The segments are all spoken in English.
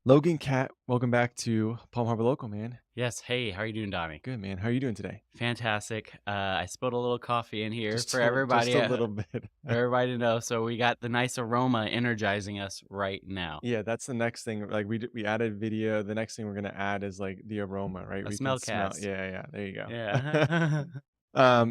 Logan Catt, welcome back to Palm Harbor Local, man. Yes. Hey, how are you doing, Donnie? Good, man. How are you doing today? Fantastic. I spilled a little coffee in here Just for just everybody, a little bit. for everybody to know. So we got the nice aroma energizing us right now. Yeah, that's the next thing. Like we added video. The next thing we're gonna add is like the aroma, right? A We can smell smell. cast. Yeah. There you go. Yeah.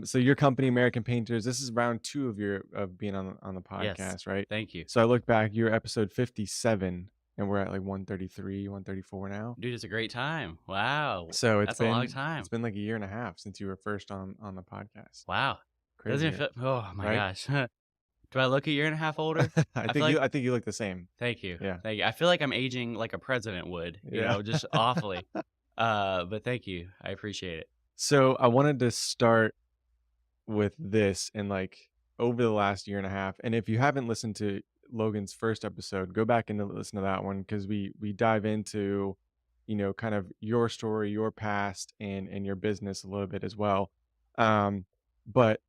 So your company, American Painters, this is round two of your of being on the Yes. podcast, right? Thank you. So I look back, you're episode 57, and we're at like 133, 134 now. Dude, it's a great time. Wow. So That's a long it's time. been like a year and a half since you were first on the podcast. Wow. Doesn't it Crazy, feel, oh my right? gosh. Do I look a year and a half older? I feel like, I think you look the same. thank you. Yeah. Thank you. I feel like I'm aging like a president would, Yeah. just awfully. But thank you. I appreciate it. So I wanted to start with this and like over the last year and a half. And if you haven't listened to Logan's first episode, go back and listen to that one because we dive into, kind of your story, your past and your business a little bit as well. But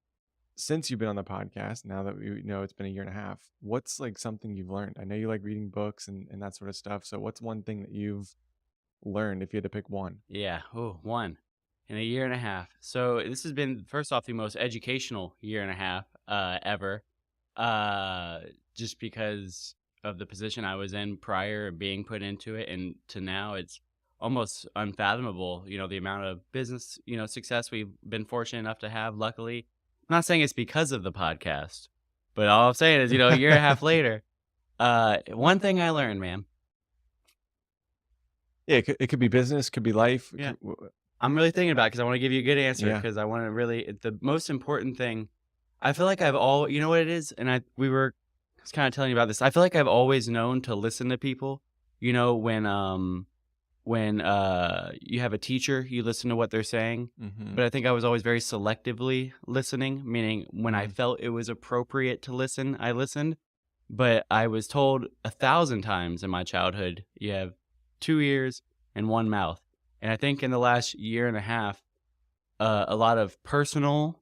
since you've been on the podcast, now that we know it's been a year and a half, what's like something you've learned? I know you like reading books and that sort of stuff. So what's one thing that you've learned if you had to pick one? Yeah. Oh, one in a year and a half. So this has been first off the most educational year and a half ever. Uh, just because of the position I was in prior, being put into it, and to now, it's almost unfathomable. The amount of business, success we've been fortunate enough to have. Luckily, I'm not saying it's because of the podcast, but all I'm saying is, a year and a half later, one thing I learned, man. Yeah, it could be business, could be life. Yeah. I'm really thinking about it because I want to give you a good answer Yeah. because I want to really the most important thing. I feel like I've all you know what it is, and I was kind of telling you about this. I feel like I've always known to listen to people. When you have a teacher, you listen to what they're saying. Mhm. But I think I was always very selectively listening, meaning when I Mhm. felt it was appropriate to listen, I listened. But I was told 1,000 times in my childhood, you have 2 ears and 1 mouth. And I think in the last year and a half, a lot of personal,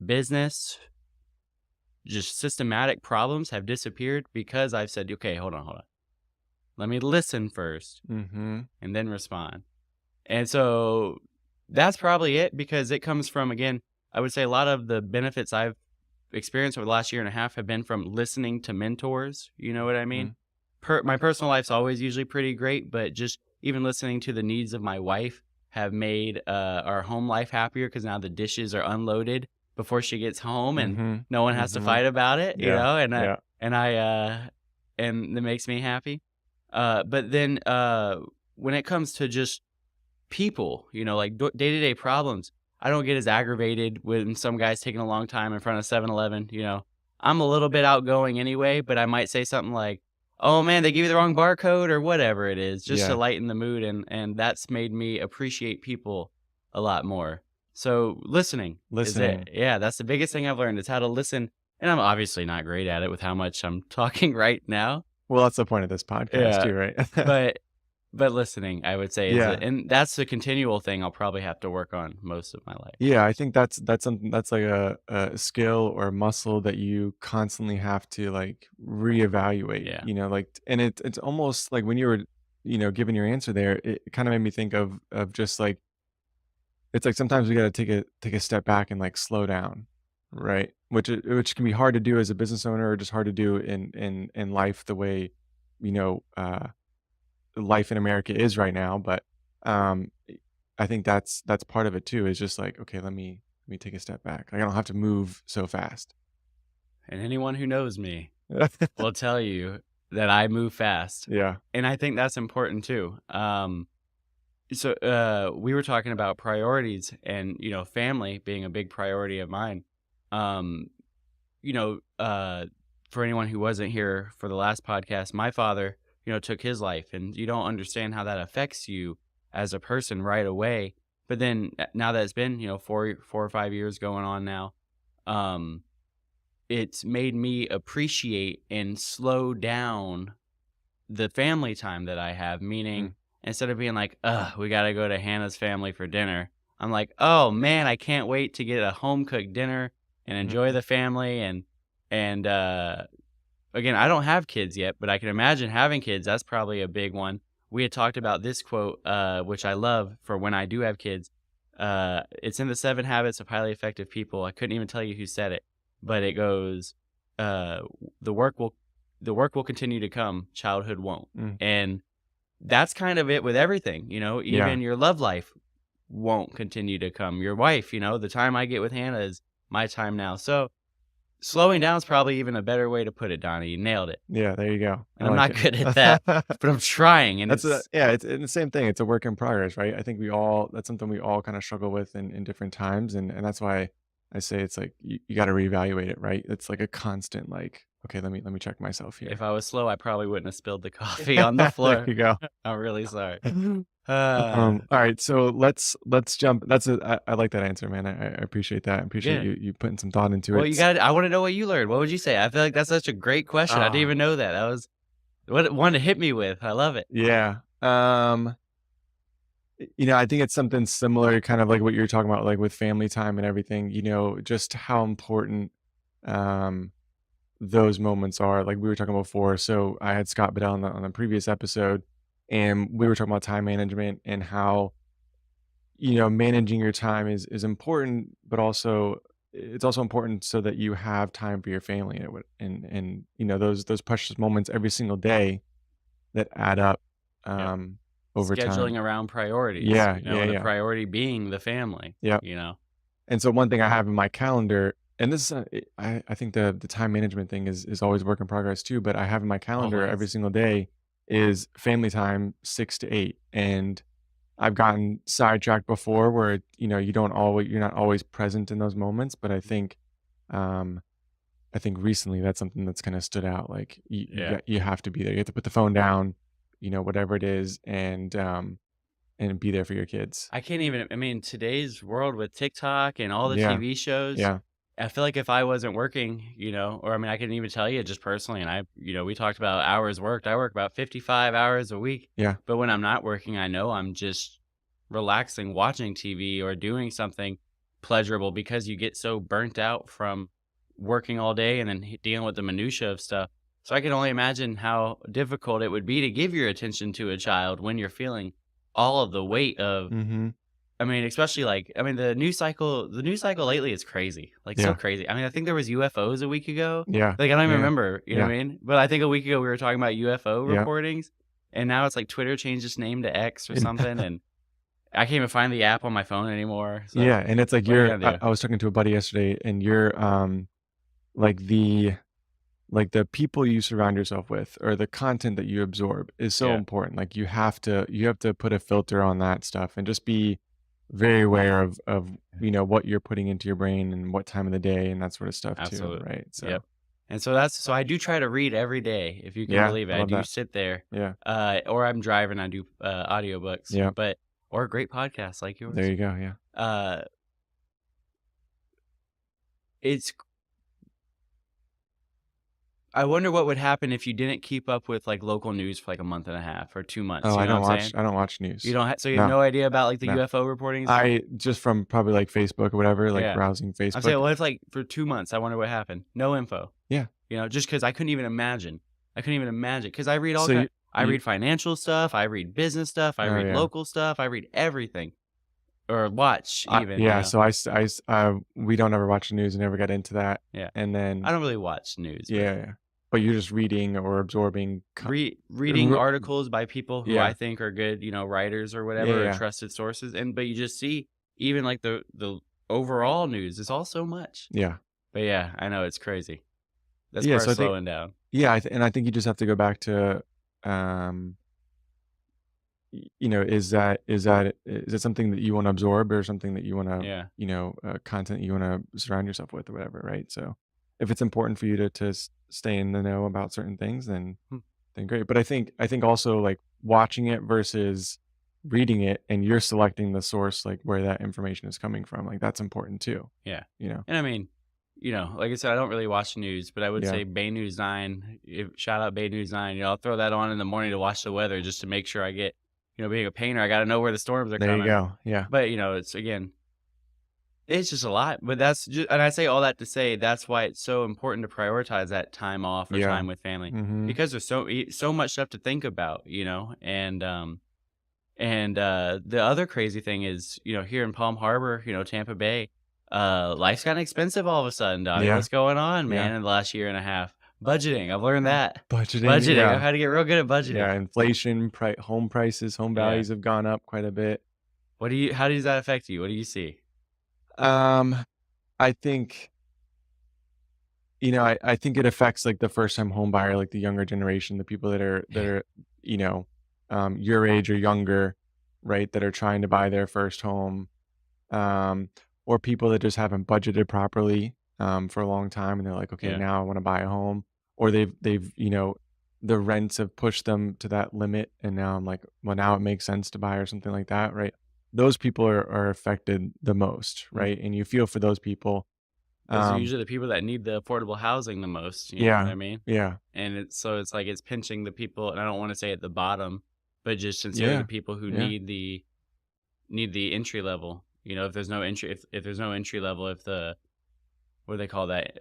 business, just systematic problems have disappeared because I've said, "Okay, hold on. Let me listen first Mhm. and then respond." And so that's probably it because it comes from, again, I would say a lot of the benefits I've experienced over the last year and a half have been from listening to mentors. You know what I mean? Mhm. My personal life's always usually pretty great, but just even listening to the needs of my wife have made our home life happier because now the dishes are unloaded before she gets home and Mhm. no one has to Mhm. fight about it, Yeah. and Yeah. and it makes me happy. But then when it comes to just people, like day-to-day problems, I don't get as aggravated when some guy's taking a long time in front of 7-Eleven. I'm a little bit outgoing anyway, but I might say something like, "Oh man, they gave you the wrong barcode," or whatever it is, just to Yeah. lighten the mood, and that's made me appreciate people a lot more. So listening is it. Listening. Yeah, that's the biggest thing I've learned is how to listen, and I'm obviously not great at it with how much I'm talking right now. Well, that's the point of this podcast Yeah, too, right? but listening, I would say, is Yeah. it, and that's the continual thing I'll probably have to work on most of my life. Yeah, I think that's something that's like a skill or a muscle that you constantly have to like reevaluate, Yeah. like and it's almost like when you were, giving your answer there, it kind of made me think of just like it's like sometimes we got to take a step back and like slow down, right? Which can be hard to do as a business owner or just hard to do in life the way, you know, uh life in America is right now, but um I think that's part of it too, is just like, okay, let me take a step back. Like I don't have to move so fast. And anyone who knows me will tell you that I move fast. Yeah. And I think that's important too. We were talking about priorities and, family being a big priority of mine. Um, you know, uh, for anyone who wasn't here for the last podcast, my father, took his life, and you don't understand how that affects you as a person right away. But then now that it's been, 4 or 5 years going on now, um, it's made me appreciate and slow down the family time that I have. Mm. Meaning, instead of being like, "Ugh, we gotta go to Hannah's family for dinner," I'm like, "Oh man, I can't wait to get a home cooked dinner and enjoy Mhm. the family." And again, I don't have kids yet, but I can imagine having kids. That's probably a big one. we had talked about this quote, which I love for when I do have kids. It's in the 7 Habits of Highly Effective People. I couldn't even tell you who said it, but it goes, uh, "The work will, the work will continue to come. Childhood won't." Mm. And that's kind of it with everything. Yeah. Even your love life won't continue to come. Your wife, the time I get with Hannah is my time now. So slowing down is probably even a better way to put it, Donnie. You nailed it. Yeah, there you go. I And I'm like not it. good at that, but I'm trying, and That's it's yeah, it's the same thing. It's a work in progress, right? I think that's something we all kind of struggle with in different times. And that's why I say it's like you got to reevaluate it, right? It's like a constant like, okay, let me check myself if here. I was slow, I probably wouldn't have spilled the coffee on the There floor. you go. I'm really sorry. Uh, All right, so let's jump. I like that answer, man. I appreciate that. I appreciate yeah. you putting some thought into Well, it. I want to know what you learned. What would you say? I feel like that's such a great question. I didn't Ah, even know that. That was what it wanted to hit me with. I love it. yeah. I think it's something similar, kind of like what you're talking about, like with family time and everything. Just how important um those moments are. Like we were talking about before. So I had Scott Bedell on the previous episode, and we were talking about time management and how managing your time is important, but also it's also important so that you have time for your family and those precious moments every single day that add up Yep. um over time. Scheduling around priorities, Yeah, yeah, and the yeah. priority being the family, Yeah. you know? And so one thing I have in my calendar, and this is I think the time management thing is always work in progress too, but I have in my calendar every Always. single day is family time 6 to 8. And I've gotten sidetracked before where, you're not always present in those moments, but um, I think recently that's something that's kind of stood out. Like Yeah. you have to be there. You have to put the phone down, whatever it is, and be there for your kids. I can't even I mean, today's world with TikTok and all the Yeah. TV shows, Yeah. I feel like if I wasn't working, or I mean, I can even tell you just personally, and we talked about hours worked. I work about 55 hours a week, Yeah. but when I'm not working, I know I'm just relaxing, watching TV or doing something pleasurable because you get so burnt out from working all day and then dealing with the minutia of stuff. So I can only imagine how difficult it would be to give your attention to a child when you're feeling all of the weight of Mhm. I mean, especially like the news cycle lately is crazy. Like so Yeah. crazy. I mean, I think there was UFOs a week ago. Yeah. Like I don't even Yeah. remember, you know Yeah. what I mean? But I think a week ago we were talking about UFO Yeah. reportings and now it's like Twitter changed its name to X or And something and I can't even find the app on my phone anymore. So yeah, and it's like what are you gonna do? I was talking to a buddy yesterday, and like the people you surround yourself with or the content that you absorb is so Yeah, important. Like you have to put a filter on that stuff and just be very aware of what you're putting into your brain and what time of the day and that sort of stuff too, absolutely. right? So Yep. And so I do try to read every day, if you can yeah, believe it. I I love do that. sit there, Yeah. or I'm driving, I do audiobooks, Yeah. or great podcasts like There yours. you go. Yeah. Uh, it's I wonder what would happen if you didn't keep up with, like, local news for, like, a month and a half or 2 months, Oh, you I know what don't I'm watch saying? I don't watch You news. don't so you have No. no idea about, like, the No. UFO reportings? I just from probably like Facebook or whatever, like Yeah. browsing I'm Facebook. saying, what if, like, for 2 months, I wonder what happened? No info, Yeah. just because I couldn't even imagine. I couldn't even imagine because So I you read financial stuff, I read business stuff, I oh read yeah. local stuff, I read everything, or watch even, Yeah, so we don't ever watch the news and never got into that. Yeah. And I then don't really watch news, but yeah, yeah. But you're just reading or absorbing reading r articles by people who I yeah. think are good, writers or Yeah, whatever, or yeah. trusted sources, but you just see even like the overall news is all so much. Yeah. But yeah, I know it's crazy. That's Yeah, part so of I think slowing down. yeah, I think you just have to go back to, um, is it something that you wanna absorb or something that you wanna, Yeah. content you wanna surround yourself with or whatever, right? So, if it's important for you to stay in the know about certain things, Hmm. then great. But I think also, like, watching it versus reading it, and you're selecting the source, like, where that information is coming from, like, that's important too, Yeah. you know? And I mean, like I said, I don't really watch the news, but I would Yeah. say Bay News 9, shout out Bay News 9, I'll throw that on in the morning to watch the weather just to make sure I get, being a painter, I got to know where the storms are There you coming. go. Yeah. But, it's again, It's just a lot, but that's just, and I say all that to say that's why it's so important to prioritize that time off or Yeah. time with family Mhm. because there's so much stuff to think about, and the other crazy thing is, here in Palm Harbor, Tampa Bay, life's gotten expensive all of a sudden, Dottie. Yeah. What's going on, Yeah. man, in the last year and a half? Budgeting. I've learned that. Budgeting, Budgeting. I've yeah. had to get real good at budgeting. Yeah, inflation, home prices, home Yeah. values have gone up quite a bit. How does that affect you? What do you see? Um, I think, I think it affects, like, the first-time home buyer, like, the younger generation, the people that are, you know, your age or younger, right, that are trying to buy their first home, um, or people that just haven't budgeted properly, for a long time, and they're like, "Okay, Yeah. now I wanna buy a home," or the rents have pushed them to that limit, and now I'm like, "Well, now it makes sense to buy," or something like that, right? Those people are affected the most, right? And you feel for those people. Those are Um usually the people that need the affordable housing the most, you know what Yeah, I mean? yeah, And it's like it's pinching the people, and I don't wanna say at the bottom, but just sincerely the yeah, people who yeah, need the entry level. If there's no entry, if there's no entry level, if the what do they call that,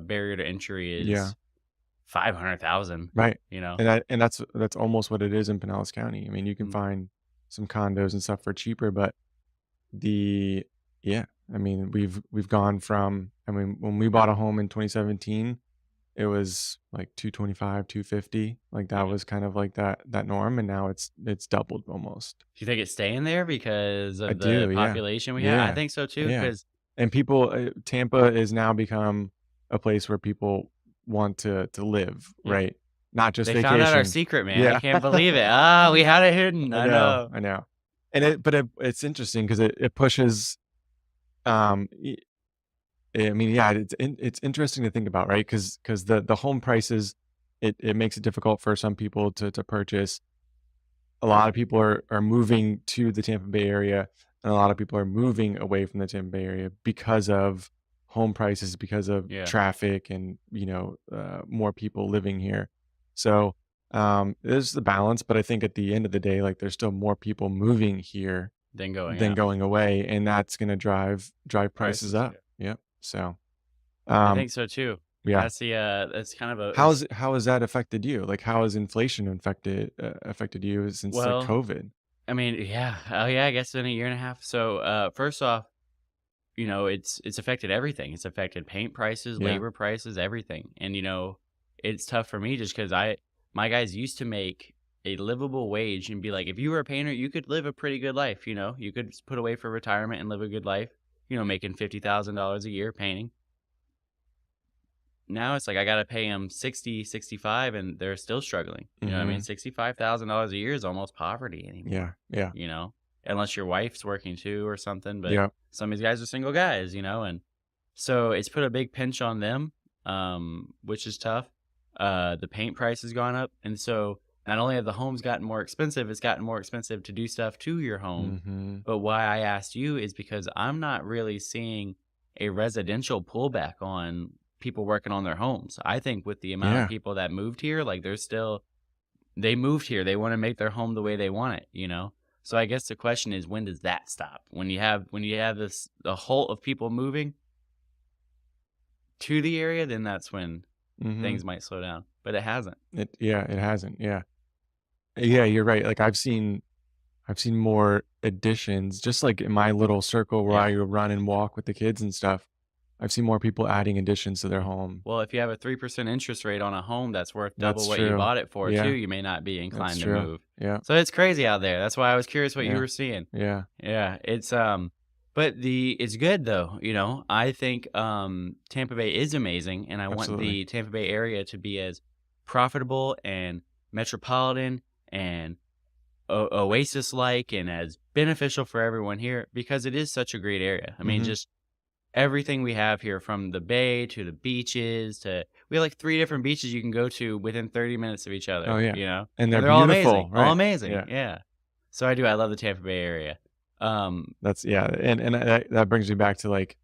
barrier to entry yeah, is 500,000, right. you know? And that's almost what it is in Pinellas County. I mean, you can Mm, find some condos and stuff for cheaper, but the yeah, I mean, we've gone from I mean, when we bought a home in 2017, it was like 225, 250. Like that yeah. was kind of like that norm, and now it's doubled almost. Do you think it's staying there because I of the do, yeah. population we have? I Yeah. think so too. Yeah. Because And people Tampa is now become a place where people want to live, yeah, right? Not just they found out our vacation. secret, man. I Yeah. can't believe it. Ah, we had it hidden. I I know, know. I know. And it's interesting because it pushes, um, y I mean, yeah, it's interesting to think about, right? Because the home prices, it makes it difficult for some people to purchase. A lot of people are moving to the Tampa Bay area, and a lot of people are moving away from the Tampa Bay area because of home prices, because of Yeah, traffic and, more people living here. So, there's the balance, but I think at the end of the day, like, there's still more people moving here then going than out. going away, and that's gonna drive prices Prices, up. yeah. Yep. So, I um, think so too. yeah. That's kind of a it's How has that affected you? Like, how has inflation affected you since, like, well, COVID? I mean, yeah. Oh, yeah, I guess in a year and a half. So, first off, it's affected everything. It's affected paint prices, Yeah. labor prices, everything. And, it's tough for me just because my guys used to make a livable wage and be like, if you were a painter, you could live a pretty good life. You could just put away for retirement and live a good life, making $50,000 a year painting. Now it's like I gotta pay them 60, 65, and they're still struggling. You know what I mean? Mhm. $65,000 a year is almost poverty Yeah, anymore, yeah, unless your wife's working too or something. But yeah. some of these guys are single guys, and so it's put a big pinch on them, which is tough. The paint price has gone up. And so not only have the homes gotten more expensive, it's gotten more expensive to do stuff to your home. Mhm. But why I asked you is because I'm not really seeing a residential pullback on people working on their homes. I think with the amount of Yeah. people that moved here, like they moved here. They want to make their home the way they want it. So I guess the question is, when does that stop? When you have this the whole of people moving to the area, then that's when Mhm. things might slow down. But it hasn't. It hasn't, yeah. Yeah, you're right, like, I've seen more additions just, like, in my little circle where Yeah. I run and walk with the kids and stuff. I've seen more people adding additions to their home. Well, if you have a 3% interest rate on a home that's worth double That's what you true. bought it for too, Yeah, you may not be that's inclined to true. move. Yeah, So it's crazy out there. That's why I was curious what you yeah, were seeing. yeah, Yeah, but it's good though, I think Tampa Bay is amazing, and I want absolutely. the Tampa Bay area to be as profitable and metropolitan and oasis like and as beneficial for everyone here because it is such a great area. I mean, Mhm. just everything we have here, from the bay to the beaches to we have like 3 different beaches you can go to within 30 minutes of each Oh, other, yeah, and they're and they're all beautiful, amazing, all right? amazing, Yeah. yeah. So I love the Tampa Bay area. That's yeah, and that brings me back to, like,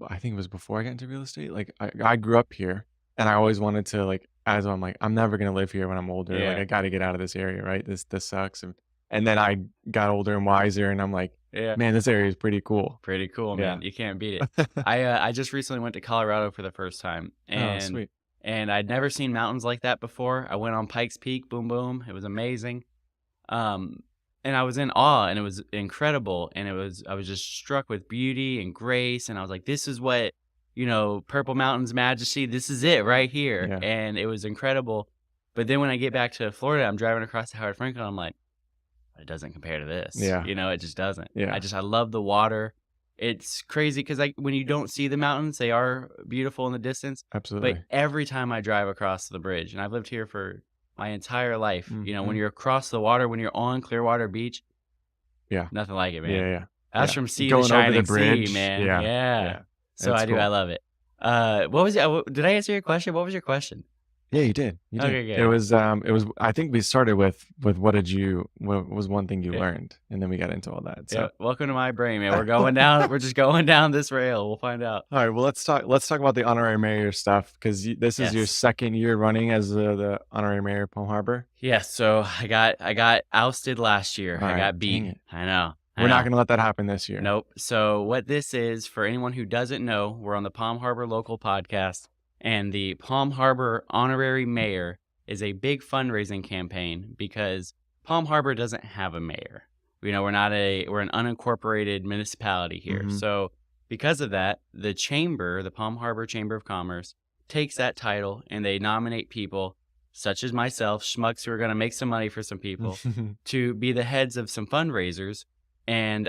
I think it was before I got into real estate, like, I grew up here, and I always wanted to, like, as I'm like, "I'm never gonna live here when I'm older, like, Yeah, I gotta get out of this area, right? This sucks," And then I got older and wiser, and I'm like, Yeah. man, this area is pretty cool. Pretty cool, Yeah. man. You can't beat it. I just recently went to Colorado for the first time, Oh, and sweet. I'd never seen mountains like that before. I went on Pikes Peak, boom boom. It was amazing. Um, and I was in awe, and it was incredible, and I was just struck with beauty and grace, and I was like, this is what, Purple Mountain's majesty, this is it right here. Yeah. And it was incredible. But then when I get back to Florida, I'm driving across the Howard Franklin, I'm like, it doesn't compare to this. Yeah. It just doesn't. Yeah. I love the water. It's crazy because when you don't see the mountains, they are beautiful in the distance. Absolutely. But every time I drive across the bridge, and I've lived here for my entire life, when you're across the water, when you're on Clearwater Beach, yeah, nothing like it, man. Yeah, yeah. That's from sea Going to over shining the bridge, sea, man. yeah, Yeah. yeah. So That's I do. cool. I love it. What was it? Did I answer your question? What was your question? Yeah, you did. You did. Okay, good. It was. I think we started with what was one thing you learned, and then we got into all that. So, Yeah. Welcome to my brain, man. We're going down. We're just going down this rail. We'll find out. all right. Well, let's talk about the honorary mayor stuff, because this is your Yes. second year running as the honorary mayor of Palm Harbor. Yes. So I got ousted last year. All I right, got beat. dang it. I know. We're not going to let that happen this year. Nope. So what this is, for anyone who doesn't know, we're on the Palm Harbor Local Podcast, and the Palm Harbor Honorary Mayor is a big fundraising campaign because Palm Harbor doesn't have a mayor. We're an unincorporated municipality here. Mhm. So because of that, the Palm Harbor Chamber of Commerce, takes that title, and they nominate people such as myself, schmucks who are going to make some money for some people, to be the heads of some fundraisers. And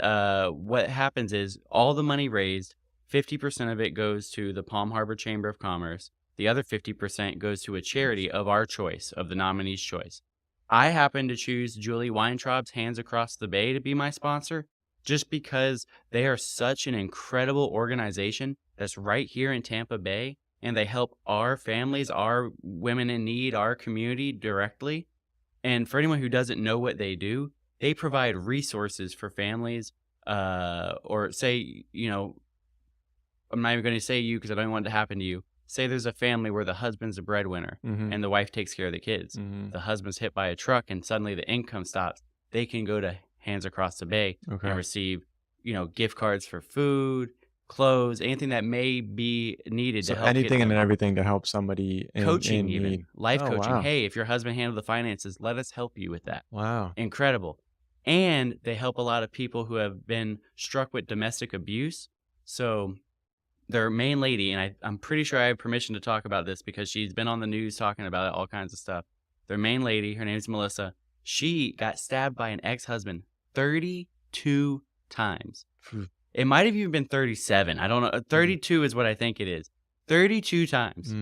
what happens is all the money raised, 50% of it goes to the Palm Harbor Chamber of Commerce. The other 50% goes to a charity of our choice, of the nominee's choice. I happen to choose Julie Weintraub's Hands Across the Bay to be my sponsor, just because they are such an incredible organization that's right here in Tampa Bay, and they help our families, our women in need, our community directly. And for anyone who doesn't know what they do, they provide resources for families, or say, I'm not even going to say you because I don't want it to happen to you. Say there's a family where the husband's a breadwinner and the wife takes care of the kids. The husband's hit by a truck and suddenly the income stops. They can go to Hands Across the Bay and receive, gift cards for food, clothes, anything that may be needed to help. Anything and everything to help somebody coaching, in even need. life coaching. Wow. Hey, if your husband handled the finances, let us help you with that. Wow. Incredible. And they help a lot of people who have been struck with domestic abuse. So their main lady, and I'm pretty sure I have permission to talk about this because she's been on the news talking about it, all kinds of stuff. Their main lady, her name is Melissa. She got stabbed by an ex-husband 32 times. It might have even been 37. I don't know. 32 is what I think it is. 32 times.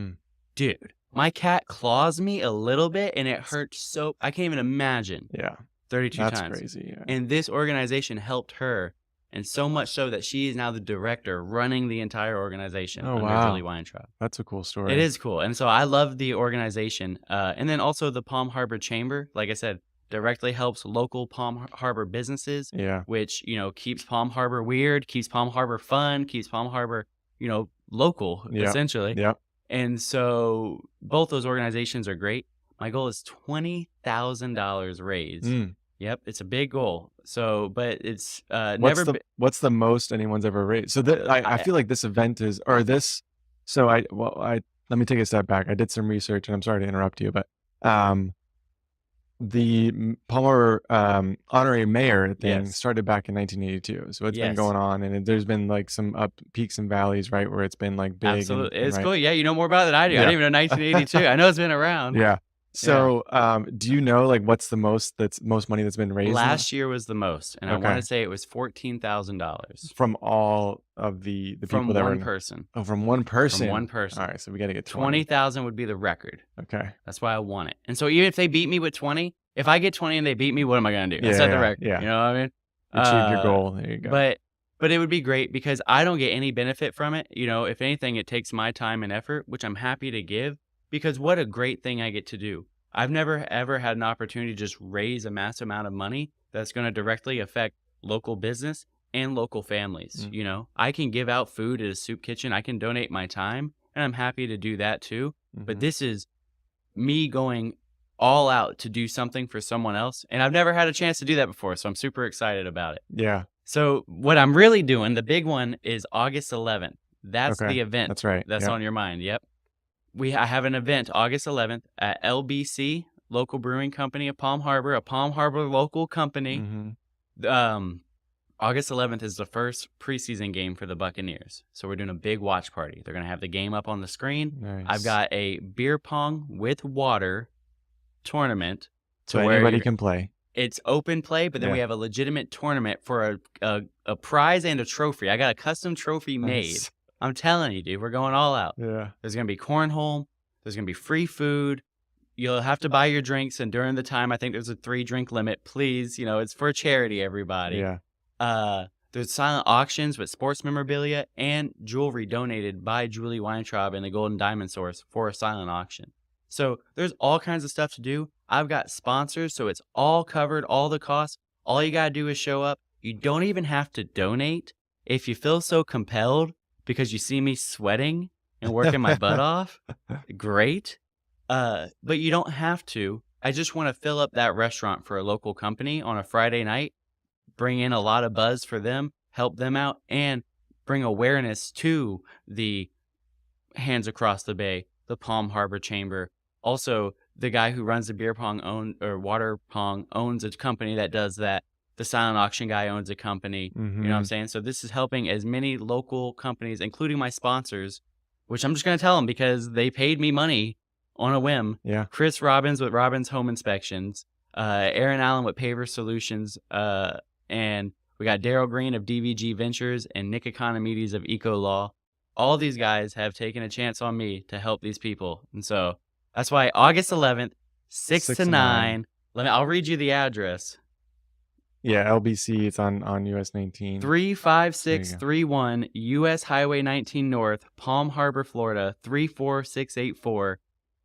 Dude, my cat claws me a little bit and it hurts so... I can't even imagine. Yeah. 32 That's times. crazy. Yeah. And this organization helped her, and so much so that she is now the director running the entire organization under Julie Weintraub. That's a cool story. It is cool. And so I love the organization. And then also the Palm Harbor Chamber, like I said, directly helps local Palm Harbor businesses, which, keeps Palm Harbor weird, keeps Palm Harbor fun, keeps Palm Harbor, local, essentially. Yeah. And so both those organizations are great. My goal is $20,000 raised. Yep, it's a big goal. So, but it's what's the most anyone's ever raised? So I feel like this event is, or this. So let me take a step back. I did some research, and I'm sorry to interrupt you, but the Palm Harbor honorary mayor thing started back in 1982. So it's been going on, and there's been like some peaks and valleys, right, where it's been like big. Absolutely, it's cool. Yeah, you know more about it than I do. I didn't even know 1982. I know it's been around. Yeah. So, do you know like what's the most money that's been raised? Last year was the most, and I want to say it was $14,000 from all of the people that were one person. Oh, from one person. From one person. All right, so we got to get 20,000 would be the record. Okay, that's why I want it. And so even if they beat me with 20, if I get 20 and they beat me, what am I gonna do? I set the record. Yeah, you know what I mean. Achieve your goal. There you go. But it would be great because I don't get any benefit from it. If anything, it takes my time and effort, which I'm happy to give. Because what a great thing I get to do. I've never, ever had an opportunity to just raise a massive amount of money that's going to directly affect local business and local families. I can give out food at a soup kitchen. I can donate my time, and I'm happy to do that too. But this is me going all out to do something for someone else. And I've never had a chance to do that before, so I'm super excited about it. Yeah. So what I'm really doing, the big one, is August 11th. That's Okay. the event That's right. that's Yep. on your mind. Yep. I have an event August 11th at LBC, Local Brewing Company of Palm Harbor, a Palm Harbor local company. Mhm. Um, August 11th is the first preseason game for the Buccaneers. So we're doing a big watch party. They're going to have the game up on the screen. I've Nice. got a beer pong with water tournament to So where anybody can play. it's open play, but then we Yeah. have a legitimate tournament for a prize and a trophy. I got a custom trophy made. Nice. I'm telling you, dude, we're going all out. Yeah. There's going to be cornhole. There's going to be free food. You'll have to buy your drinks, and during the time, I think there's a 3-drink limit. Please, it's for charity, everybody. Yeah. There's silent auctions with sports memorabilia and jewelry donated by Julie Weintraub and the Golden Diamond Source for a silent auction. So there's all kinds of stuff to do. I've got sponsors, so it's all covered, all the costs. All you got to do is show up. You don't even have to donate. If you feel so compelled because you see me sweating and working my butt off, great. But you don't have to. I just want to fill up that restaurant for a local company on a Friday night, bring in a lot of buzz for them, help them out, and bring awareness to the Hands Across the Bay, the Palm Harbor Chamber. Also, the guy who runs the beer pong water pong owns a company that does that. The silent auction guy owns a company. You know what I'm Mhm. saying? So this is helping as many local companies, including my sponsors, which I'm just going to tell them because they paid me money on a whim. Yeah. Chris Robbins with Robbins Home Inspections, Aaron Allen with Paver Solutions, and we got Daryl Green of DVG Ventures and Nick Economides of Eco Law. All these guys have taken a chance on me to help these people. And so that's why August 11th, 6 6 to to 9. 9. I'll read you the address. Yeah, LBC, it's on US 19. There you go. 35631 US Highway 19 North, Palm Harbor, Florida, 34684.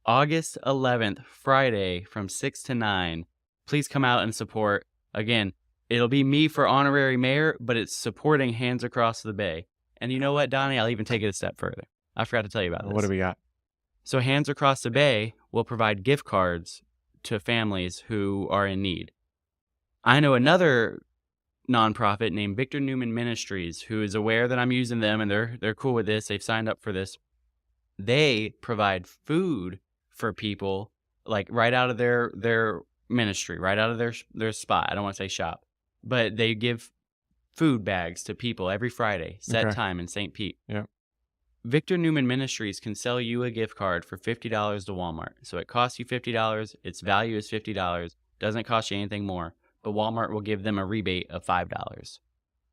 August 11th, Friday from 6 to 9. Please come out and support. Again, it'll be me for honorary mayor, but it's supporting Hands Across the Bay. And you know what, Donnie? I'll even take it a step further. I forgot to tell you about this. What do we got? So Hands Across the Bay will provide gift cards to families who are in need. I know another nonprofit named Victor Newman Ministries who is aware that I'm using them, and they're cool with this. They've signed up for this. They provide food for people, like right out of their ministry, right out of their spot. I don't want to say shop, but they give food bags to people every Friday, set Okay. time in St. Pete. Yeah. Victor Newman Ministries can sell you a gift card for $50 to Walmart. So it costs you $50. Its value is $50. Doesn't cost you anything more. But Walmart will give them a rebate of $5.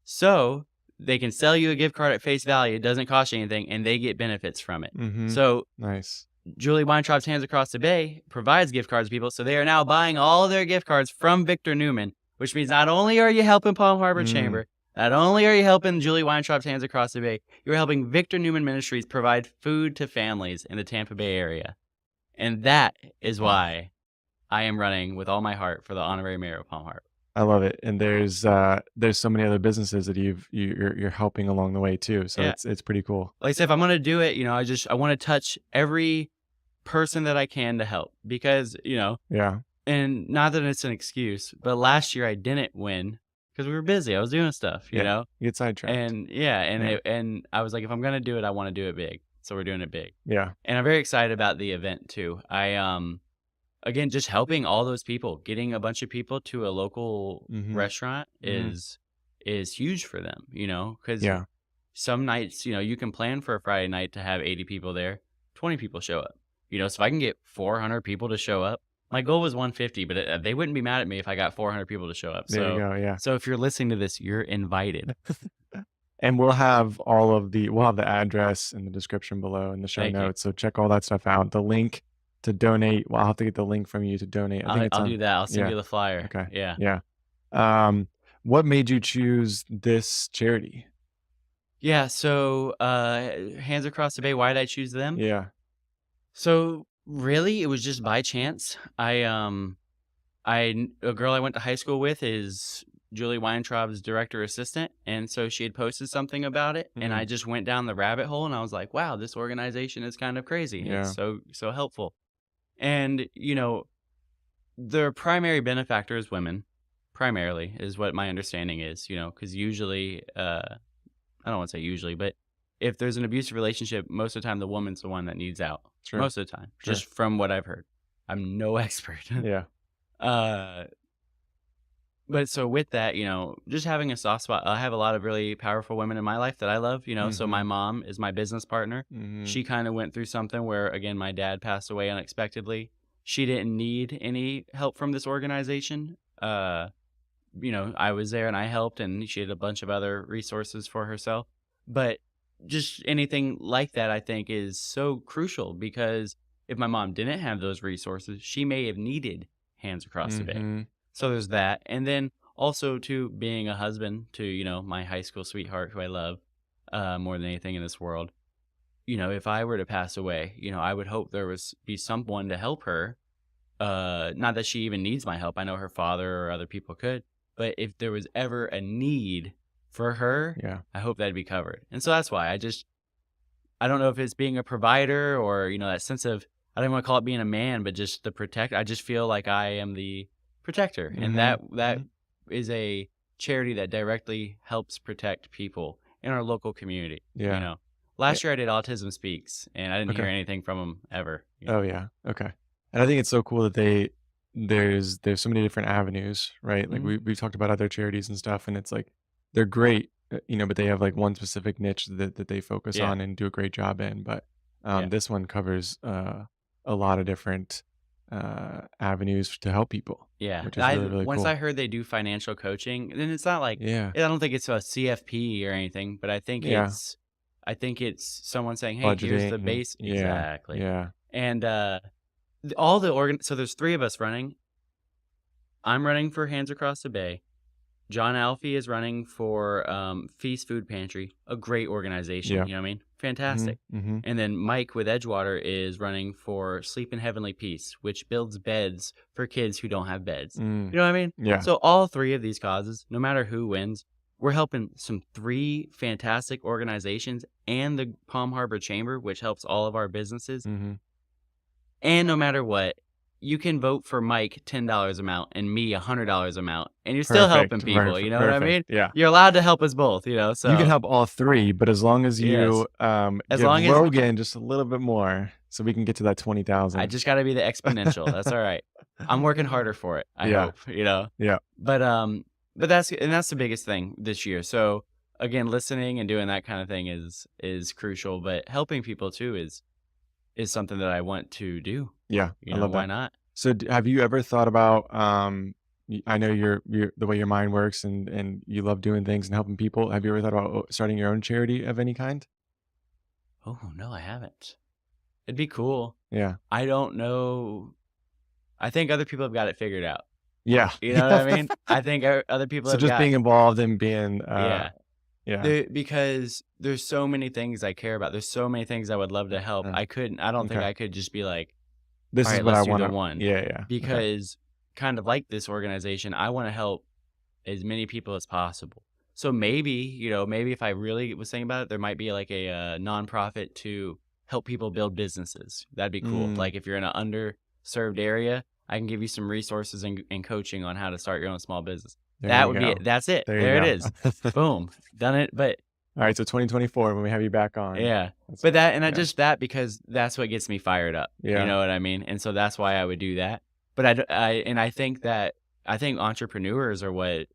So they can sell you a gift card at face value. It doesn't cost you anything, and they get benefits from it. Mhm. So Nice. Julie Weintraub's Hands Across the Bay provides gift cards to people. So they are now buying all their gift cards from Victor Newman, which means not only are you helping Palm Harbor Chamber, not only are you helping Julie Weintraub's Hands Across the Bay, you're helping Victor Newman Ministries provide food to families in the Tampa Bay area. And that is why I am running with all my heart for the honorary mayor of Palm Harbor. I love it. And there's so many other businesses that you're helping along the way too. So Yeah. it's pretty cool. Like I said, if I'm going to do it, I want to touch every person that I can to help because, Yeah. and not that it's an excuse, but last year I didn't win because we were busy. I was doing stuff, you know? You get sidetracked. And and I was like, if I'm going to do it, I want to do it big. So we're doing it big. Yeah. And I'm very excited about the event too. Again, just helping all those people, getting a bunch of people to a local Mhm. restaurant Mhm. is huge for them, because Yeah. some nights, you can plan for a Friday night to have 80 people there, 20 people show up, so if I can get 400 people to show up, my goal was 150, but they wouldn't be mad at me if I got 400 people to show up. There you go. Yeah. So if you're listening to this, you're invited. And we'll have the address in the description below in the show Thank you. notes. So check all that stuff out. The link to donate. Well, I'll have to get the link from you to donate. I think I'll do that. I'll send yeah. you the flyer. Okay. Yeah. Yeah. What made you choose this charity? Yeah. So, Hands Across the Bay, why did I choose them? Yeah. So really, it was just by chance. A girl I went to high school with is Julie Weintraub's director assistant, and so she had posted something about it, and I just went down the rabbit hole, and I was like, wow, this organization is kind of crazy. Yeah. It's so helpful. And their primary benefactor is women, primarily, is what my understanding is, because usually, I don't want to say usually, but if there's an abusive relationship, most of the time the woman's the one that needs out. Sure. Most of the time, Sure. just from what I've heard. I'm no expert. Yeah. uh, but so with that, just having a soft spot, I have a lot of really powerful women in my life that I love, so my Mhm. mom is my business partner. Mhm. She kind of went through something where, again, my dad passed away unexpectedly. She didn't need any help from this organization. I was there and I helped, and she had a bunch of other resources for herself. But just anything like that, I think, is so crucial because if my mom didn't have those resources, she may have needed Hands Across the Bay. Mhm. So there's that. And then also, to being a husband to, my high school sweetheart who I love more than anything in this world. If I were to pass away, I would hope there was be someone to help her. Not that she even needs my help. I know her father or other people could, but if there was ever a need for her, Yeah. I hope that'd be covered. And so that's why I don't know if it's being a provider or, that sense of, I don't want to call it being a man, but just the protect. I just feel like I am the protector. And Mhm. that Mhm. is a charity that directly helps protect people in our local community, Yeah. Eh, Last year I did Autism Speaks and I didn't hear okay. anything from them ever. Oh, yeah. Okay. And I think it's so cool that there's so many different avenues, right? Like Mhm. we've talked about other charities and stuff, and it's like they're great, but they have like one specific niche that they focus Yeah. on and do a great job in. But Yeah. this one covers a lot of different avenues to help people, Yeah, which is really, really once I cool. heard they do financial coaching, then it's not like Yeah. I don't think it's a CFP or anything, but Yeah. I think it's someone saying, "Hey, here's the Budgeting. base." Yeah. Exactly. Yeah. And all the so there's 3 of us running. I'm running for Hands Across the Bay. John Alfie is running for Feast Food Pantry, a great organization. Yeah. You know what I mean? Mhm. Fantastic. Mhm. And then Mike with Edgewater is running for Sleep in Heavenly Peace, which builds beds for kids who don't have beds. Mm. You know what I mean? Yeah. So all 3 of these causes, no matter who wins, we're helping some 3 fantastic organizations and the Palm Harbor Chamber, which helps all of our businesses. Mhm. And no matter what, you can vote for Mike $10 amount and me $100 amount, and you're still helping Perfect. people, you know what I Perfect. mean? Yeah. You're allowed to help us both, You can so help all 3, but as long as yes. you, As give long as Logan just a little bit more so we can get to that I 20,000. just gotta be the exponential, that's alright. I'm working harder for it, I Yeah, hope. yeah, But, that's the biggest thing this year, so, again, listening and doing that kinda thing is crucial, but helping people too is something that I want to do, yeah, I love why that. not? So, have you ever thought about, I know you're the way your mind works and you love doing things and helping people. Have you ever thought about starting your own charity of any kind? Oh, no, I haven't. It'd be cool. Yeah. I don't know. I think other people have got it figured out. Yeah. You know what I mean? I think other people So have just got, being involved and being, yeah. yeah. Because there's so many things I care about. There's so many things I would love to help. Uh, I don't think okay. I could just be like, This all is right, what I let's do the wanna. one. Yeah, yeah. Okay. Because kind of like this organization, I want to help as many people as possible. So maybe, maybe if I really was thinking about it, there might be like a nonprofit to help people build businesses. That'd be cool. Mm, Like if you're in an underserved area, I can give you some resources and coaching on how to start your own small business. there That you would be it. go. That's it. There you There it go. is. Boom. Done it. But Alright, so 2024 when we have you back on. yeah. That's But that, and I yeah. just that because that's what gets me fired up. You Yeah. know what I mean? And so that's why I would do that. But I think that, I think entrepreneurs are what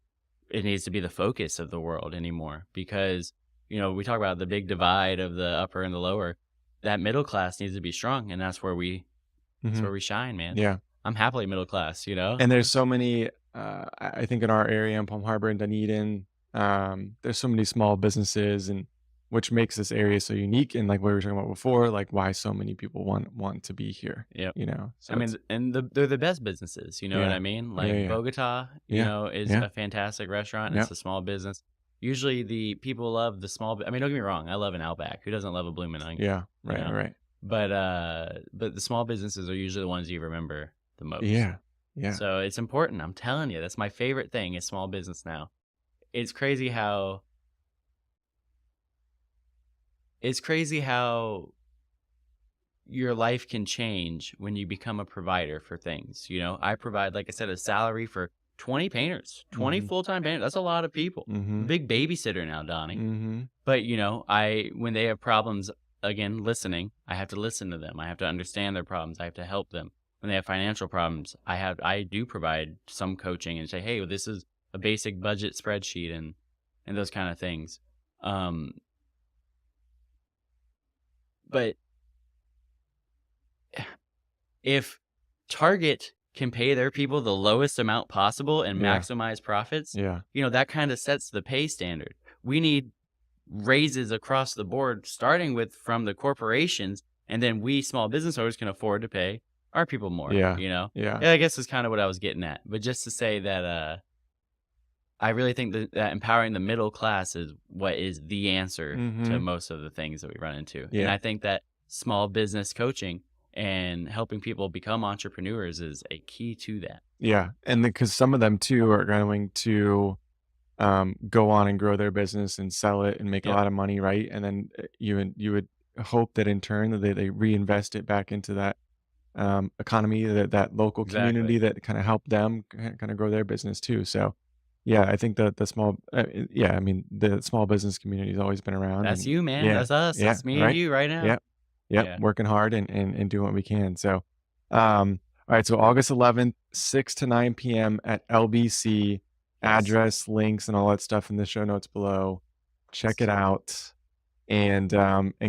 it needs to be the focus of the world anymore because, we talk about the big divide of the upper and the lower. That middle class needs to be strong, and that's Mhm. where we shine, man. Yeah. I'm happily middle class. And there's so many, I think in our area in Palm Harbor and Dunedin, there's so many small businesses and which makes this area so unique and like what we were talking about before, like why so many people want to be here, Yep. So I mean, it's and they're the best businesses, you know what yeah. I mean? Yeah, Like yeah, Bogota, yeah. is Yeah. a fantastic restaurant. Yeah. It's a small business. Usually the people love the small, I mean, don't get me wrong. I love an Outback. Who doesn't love a Bloomin' Onion, Yeah. you Right, know? right. But the small businesses are usually the ones you remember the most. Yeah. Yeah. So it's important. I'm telling you, that's my favorite thing is small business now. It's crazy how it's crazy how your life can change when you become a provider for things. I provide, like I said, a salary for 20 painters, 20 Mhm. full-time painters. That's a lot of people. Mhm. Big babysitter now, Donnie. Mhm. But, when they have problems, again, listening, I have to listen to them. I have to understand their problems. I have to help them. When they have financial problems, I do provide some coaching and say, hey, well, this is a basic budget spreadsheet and those kind of things. But if Target can pay their people the lowest amount possible and Yeah. maximize profits, Yeah. that kind of sets the pay standard. We need raises across the board, starting from the corporations, and then we small business owners can afford to pay our people more. Yeah. Yeah. Yeah, I guess is kind of what I was getting at. But just to say that, I really think that empowering the middle class is what is the answer to Mhm. most of the things that we run into. And Yeah. I think that small business coaching and helping people become entrepreneurs is a key to that. Yeah. And because some of them too are going to go on and grow their business and sell it and make a Yep, lot of money, right? And then you would hope that in turn that they reinvest it back into that economy, that local exactly. community that kind of help them kind of grow their business too. So yeah, I think that the small, yeah, I mean the small business community has always been around, That's and you, man. yeah, That's us. yeah, That's me and right, you right now. yeah, yep, Yeah. working hard and doing what we can. So, all right, so August 11th, 6 to 9 p.m. at LBC. Yes. Address, links, and all that stuff in the show notes below. Check it out, and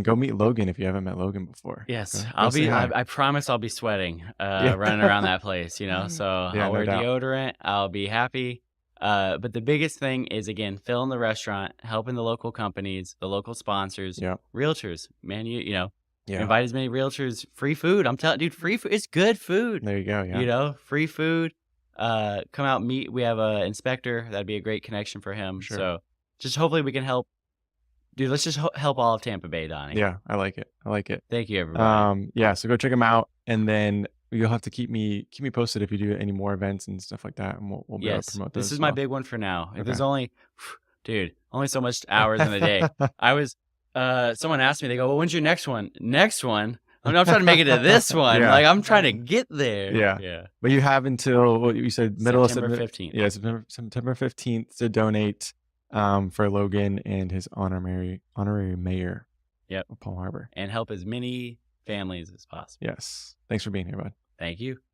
go meet Logan if you haven't met Logan before. Yes, Go say hi. I promise I'll be sweating, Yeah. running around that place, so Yeah, I'll no wear doubt. deodorant, I'll be happy. But the biggest thing is, again, filling the restaurant, helping the local companies, the local sponsors, Yeah. realtors. Man, Yeah. invite as many realtors, free food. I'm telling dude, free food. It's good food, There you go, yeah. free food. Come out, meet. We have a inspector. That'd be a great connection for For him. sure. So just hopefully we can help. Dude, let's just help all of Tampa Bay, Donnie. Yeah, I like it. I like it. Thank you, everybody. Yeah, so go check them out, and then you'll have to keep me posted if you do any more events and stuff like that, and we'll be able to Yes, promote this those is as my well. big one for now. If Okay. there's only dude, only so much hours in a day. I was someone asked me, they go, "Well, when's your next one?" Next one? I'm trying to make it to this one. Yeah. Like, I'm trying to get there. Yeah. Yeah. But you have until what you said, middle of September September. 15th. Yeah, September 15th to donate for Logan and his honorary mayor Yep. of Palm Harbor. And help as many families as possible. Yes. Thanks for being here, bud. Thank you.